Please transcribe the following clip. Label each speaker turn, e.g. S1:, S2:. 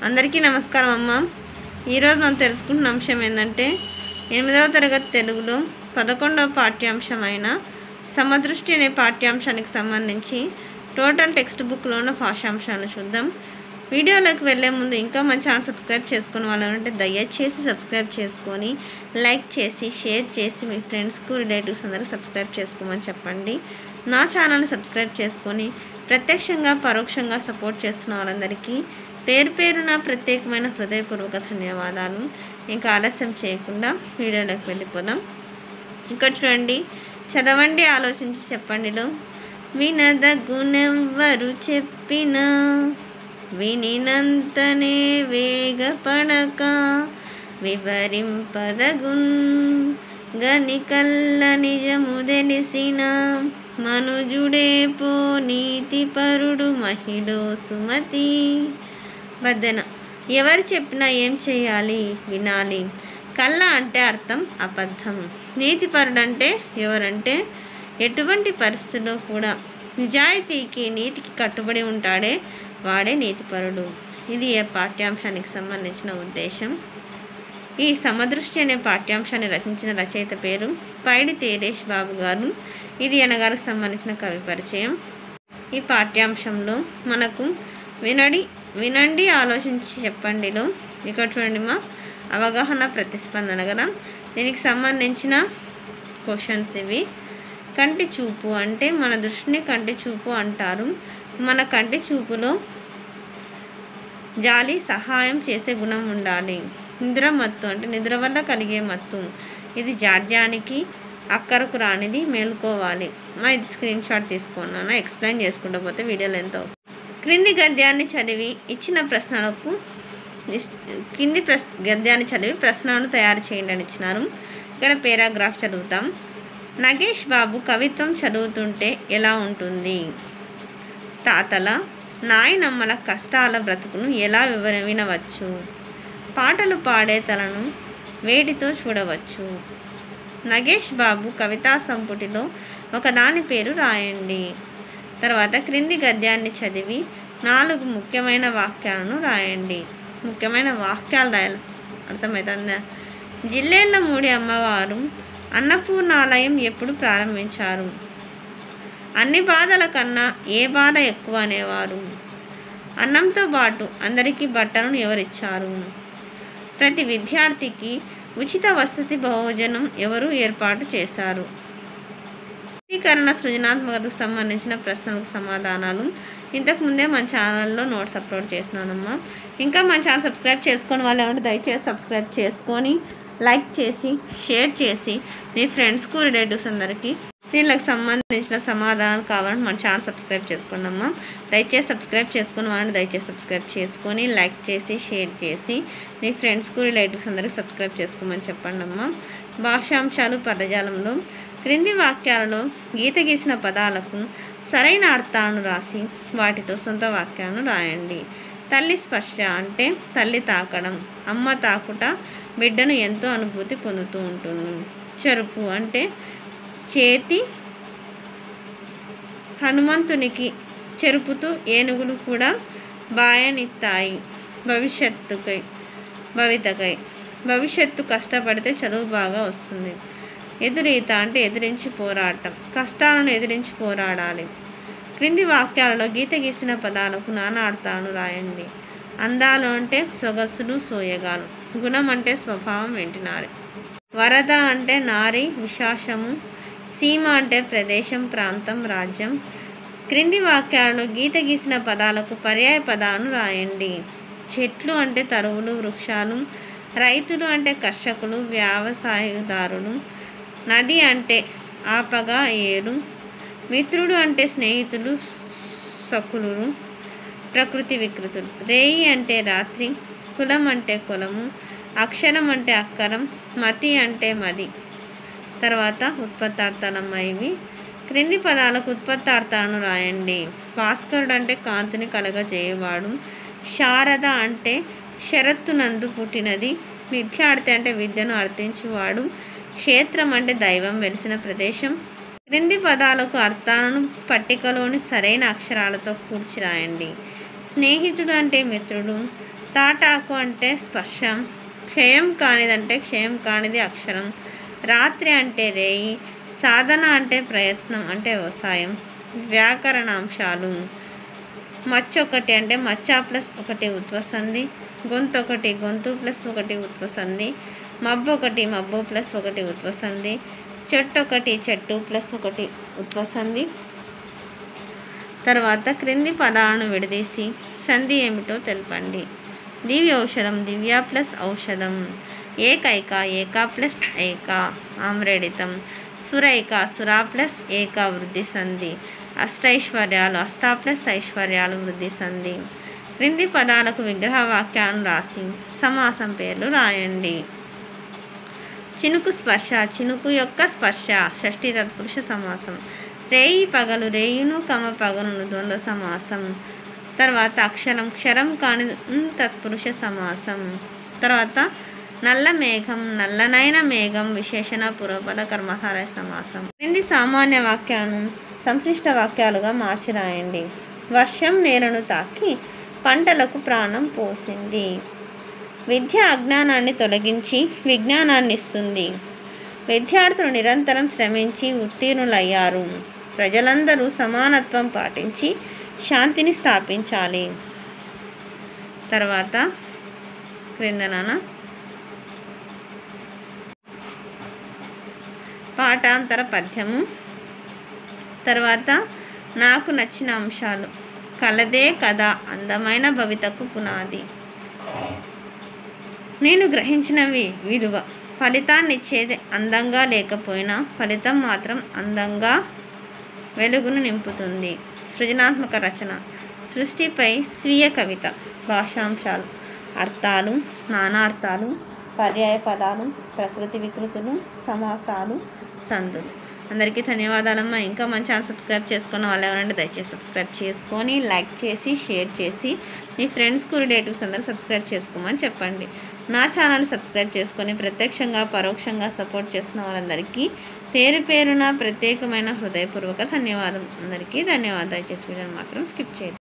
S1: అందరికీ నమస్కారం అమ్మ. ఈరోజు మనం తెలుసుకుంటున్న అంశం ఏంటంటే 8వ తరగతి తెలుగులో 11వ పాఠ్యాంశమైన సమదృష్టి అనే పాఠ్యాంశానికి సంబంధించి టోటల్ టెక్స్ట్ బుక్లో ఉన్న భాషాంశాలను చూద్దాం. వీడియోలోకి వెళ్ళే ముందు ఇంకా మన ఛానల్ సబ్స్క్రైబ్ చేసుకుని వాళ్ళంటే దయచేసి సబ్స్క్రైబ్ చేసుకొని లైక్ చేసి షేర్ చేసి మీ ఫ్రెండ్స్కు రిలేటివ్స్ అందరూ సబ్స్క్రైబ్ చేసుకోమని చెప్పండి. నా ఛానల్ని సబ్స్క్రైబ్ చేసుకొని ప్రత్యక్షంగా పరోక్షంగా సపోర్ట్ చేస్తున్న వాళ్ళందరికీ పేరు పేరున ప్రత్యేకమైన హృదయపూర్వక ధన్యవాదాలు. ఇంకా ఆలస్యం చేయకుండా వీడియోలోకి వెళ్ళిపోదాం. ఇక్కడ చూడండి, చదవండి, ఆలోచించి చెప్పండిలో వినదగునెవ్వరు చెప్పినా వినినంతనే వేగపడక వివరింపదగున్ గనికల్ల నిజము తెలిసిన మనుజుడే పో నీతిపరుడు మహిళో సుమతి. వద్దన ఎవరు చెప్పినా ఏం చేయాలి? వినాలి. కళ్ళ అంటే అర్థం అబద్ధం. నీతిపరుడు అంటే ఎవరంటే ఎటువంటి పరిస్థితుల్లో కూడా నిజాయితీకి నీతికి కట్టుబడి ఉంటాడే వాడే నీతిపరుడు. ఇది ఏ పాఠ్యాంశానికి సంబంధించిన ఉద్దేశం. ఈ సమదృష్టి అనే పాఠ్యాంశాన్ని రచించిన రచయిత పేరు పైడి తేజేష్ బాబు గారు. ఇది అనగారికి సంబంధించిన కవి పరిచయం. ఈ పాఠ్యాంశంలో మనకు వినండి, ఆలోచించి చెప్పండిలో ఇక్కడ చూడండి మా అవగాహన ప్రతిస్పందన కదా. దీనికి సంబంధించిన క్వశ్చన్స్ ఇవి. కంటి చూపు అంటే మన దృష్టిని కంటి చూపు అంటారు. మన కంటి చూపులో జాలి సహాయం చేసే గుణం ఉండాలి. నిద్ర మత్తు అంటే నిద్ర వల్ల కలిగే మత్తు. ఇది జాడ్యానికి అక్కరకు రానిది, మేలుకోవాలి. ఇది స్క్రీన్ షాట్ తీసుకున్నాను. ఎక్స్ప్లెయిన్ చేసుకుంటూ పోతే వీడియోలో ఎంతో. క్రింది గద్యాన్ని చదివి ప్రశ్నలను తయారు చేయండి అని ఇచ్చినారు. ఇక్కడ పేరాగ్రాఫ్ చదువుతాం. నగేష్ బాబు కవిత్వం చదువుతుంటే ఎలా ఉంటుంది? తాతల నాయనమ్మల కష్టాల బ్రతుకును ఎలా వినవచ్చు? పాటలు పాడే తలను వేడితో చూడవచ్చు. నగేష్ బాబు కవితా సంపుటిలో ఒకదాని పేరు రాయండి. తర్వాత క్రింది గద్యాన్ని చదివి 4 ముఖ్యమైన వాక్యాలను రాయండి. ముఖ్యమైన వాక్యాలు రాయాలి, అర్థమవుతుందా? జిల్లేళ్ల మూడి అమ్మవారు అన్నపూర్ణాలయం ఎప్పుడు ప్రారంభించారు? అన్ని బాధల కన్నా ఏ బాధ ఎక్కువ అనేవారు? అన్నంతో పాటు అందరికీ బట్టలను ఎవరిచ్చారు? ప్రతి విద్యార్థికి ఉచిత వసతి భోజనం ఎవరు ఏర్పాటు చేశారు? వ్యక్తీకరణ సృజనాత్మకతకు సంబంధించిన ప్రశ్నలకు సమాధానాలు. ఇంతకుముందే మన ఛానల్లో నోట్స్ అప్లోడ్ చేసినానమ్మా. ఇంకా మన ఛానల్ సబ్స్క్రైబ్ చేసుకొని వాళ్ళు ఏమంటే దయచేసి సబ్స్క్రైబ్ చేసుకొని లైక్ చేసి షేర్ చేసి మీ ఫ్రెండ్స్కు రిలేటివ్స్ అందరికీ దీనికి సంబంధించిన సమాధానాలు కావాలని మన ఛానల్ సబ్స్క్రైబ్ చేసుకోండి అమ్మా. దయచేసి సబ్స్క్రైబ్ చేసుకుని వాళ్ళని దయచేసి సబ్స్క్రైబ్ చేసుకొని లైక్ చేసి షేర్ చేసి మీ ఫ్రెండ్స్కు రిలేటివ్స్ అందరికీ సబ్స్క్రైబ్ చేసుకోమని చెప్పండి అమ్మా. భాషాంశాలు పదజాలంలో క్రింది వాక్యాలలో గీత గీసిన పదాలకు సరైన అర్థాలను రాసి వాటితో సొంత వాక్యాలను రాయండి. తల్లి స్పర్శ అంటే తల్లి తాకడం, అమ్మ తాకుట బిడ్డను ఎంతో అనుభూతి పొందుతూ ఉంటుంది. చెరుపు అంటే చేతి హనుమంతునికి చెరుపుతూ ఏనుగులు కూడా బాయనిస్తాయి. భవిష్యత్తు కష్టపడితే చదువు బాగా వస్తుంది. ఎదురీత అంటే ఎదిరించి పోరాటం, కష్టాలను ఎదిరించి పోరాడాలి. క్రింది వాక్యాలలో గీత గీసిన పదాలకు నానా అర్థాలను రాయండి. అందాలు అంటే సొగసులు సోయగాలు. గుణం అంటే స్వభావం వెంటినారి. వరద అంటే నారి విశాసము. సీమ అంటే ప్రదేశం ప్రాంతం రాజ్యం. క్రింది వాక్యాలలో గీత గీసిన పదాలకు పర్యాయ పదాలను రాయండి. చెట్లు అంటే తరువులు వృక్షాలు. రైతులు అంటే కర్షకులు వ్యవసాయదారులు. నది అంటే ఆపగా ఏరు. మిత్రుడు అంటే స్నేహితులు సకులురు ప్రకృతి వికృతులు. రేయి అంటే రాత్రి. కులం అంటే కులము. అక్షరం అంటే అక్కరం. మతి అంటే మది. తర్వాత ఉత్పత్తార్థాలమ్మ ఇవి. క్రింది పదాలకు ఉత్పత్తార్థాలను రాయండి. భాస్కరుడు అంటే కాంతిని కలగజేయవాడు. శారద అంటే షరత్తునందు పుట్టినది. విద్యార్థి అంటే విద్యను అర్థించేవాడు. క్షేత్రం అంటే దైవం వెలిసిన ప్రదేశం. క్రింది పదాలకు అర్థాలను పట్టికలోని సరైన అక్షరాలతో కూర్చి రాయండి. స్నేహితుడు అంటే మిత్రుడు. తాటాకు అంటే స్పర్శ, క్షయం కానిదంటే క్షయం కానిది అక్షరం, రాత్రి అంటే రేయి, సాధన అంటే ప్రయత్నం అంటే వ్యవసాయం. వ్యాకరణాంశాలు: మచ్చొకటి అంటే మచ్చ ప్లస్ ఒకటి ఉత్వసంధి, గొంతొకటి గొంతు ప్లస్ ఒకటి ఉత్వసంధి, మబ్బొకటి మబ్బు ప్లస్ ఒకటి ఉత్వసంధి, చెట్టొకటి చెట్టు ప్లస్ ఒకటి ఉత్వసంధి. తర్వాత క్రింది పదాలను విడదీసి సంధి ఏమిటో తెలపండి. దివ్యౌషధం దివ్య ప్లస్ ఔషధం, ఏకైక ఏక ప్లస్ ఏక ఆమ్రేడితం, సురైక సురా ప్లస్ ఏక వృద్ధి సంధి, అష్టైశ్వర్యాలు అష్ట ప్లస్ ఐశ్వర్యాలు వృద్ధి సంధి. క్రింది పదాలకు విగ్రహ వాక్యాలను రాసి సమాసం పేర్లు రాయండి. చినుకు స్పర్శ, చినుకు యొక్క స్పర్శ షష్ఠీ తత్పురుష సమాసం. రేయి పగలు, రేయును కమ పగలును ద్వంద్వ సమాసం. తర్వాత అక్షరం, క్షరం కాని తత్పురుష సమాసం. తర్వాత నల్ల మేఘం, నల్లనైన మేఘం విశేషణ పూర్వపద కర్మధారయ సమాసం. క్రింది సామాన్య వాక్యాలను సంక్లిష్ట వాక్యాలుగా మార్చి రాయండి. వర్షం నేలను తాకి పంటలకు ప్రాణం పోసింది. విద్య అజ్ఞానాన్ని తొలగించి విజ్ఞానాన్ని ఇస్తుంది. విద్యార్థులు నిరంతరం శ్రమించి ఉత్తీర్ణులయ్యారు. ప్రజలందరూ సమానత్వం పాటించి శాంతిని స్థాపించాలి. తర్వాత క్రిందన పాఠాంతర పద్యము. తర్వాత నాకు నచ్చిన అంశాలు: కలదే కదా అందమైన భవితకు పునాది, నేను గ్రహించినవి విలువ, ఫలితాన్ని ఇచ్చేది అందంగా లేకపోయినా ఫలితం మాత్రం అందంగా వెలుగును నింపుతుంది. సృజనాత్మక రచన: సృష్టిపై స్వీయ కవిత. భాషాంశాలు: అర్థాలు, నానార్థాలు, పర్యాయ పదాలు, ప్రకృతి వికృతులు, సమాసాలు, సందులు. అందరికీ ధన్యవాదాలమ్మా. ఇంకా మన ఛానల్ సబ్స్క్రైబ్ చేసుకున్న వాళ్ళు ఎవరంటే దయచేసి సబ్స్క్రైబ్ చేసుకొని లైక్ చేసి షేర్ చేసి మీ ఫ్రెండ్స్కు రిలేటివ్స్ అందరూ సబ్స్క్రైబ్ చేసుకోమని చెప్పండి. నా ఛానల్ సబ్స్క్రైబ్ చేసుకొని ప్రత్యక్షంగా పరోక్షంగా సపోర్ట్ చేసిన వాళ్ళందరికీ పేరు పేరున ప్రత్యేకమైన హృదయపూర్వక ధన్యవాదం. అందరికీ ధన్యవాదాలు. దయచేసి వీడియోని మాత్రం స్కిప్ చేయండి.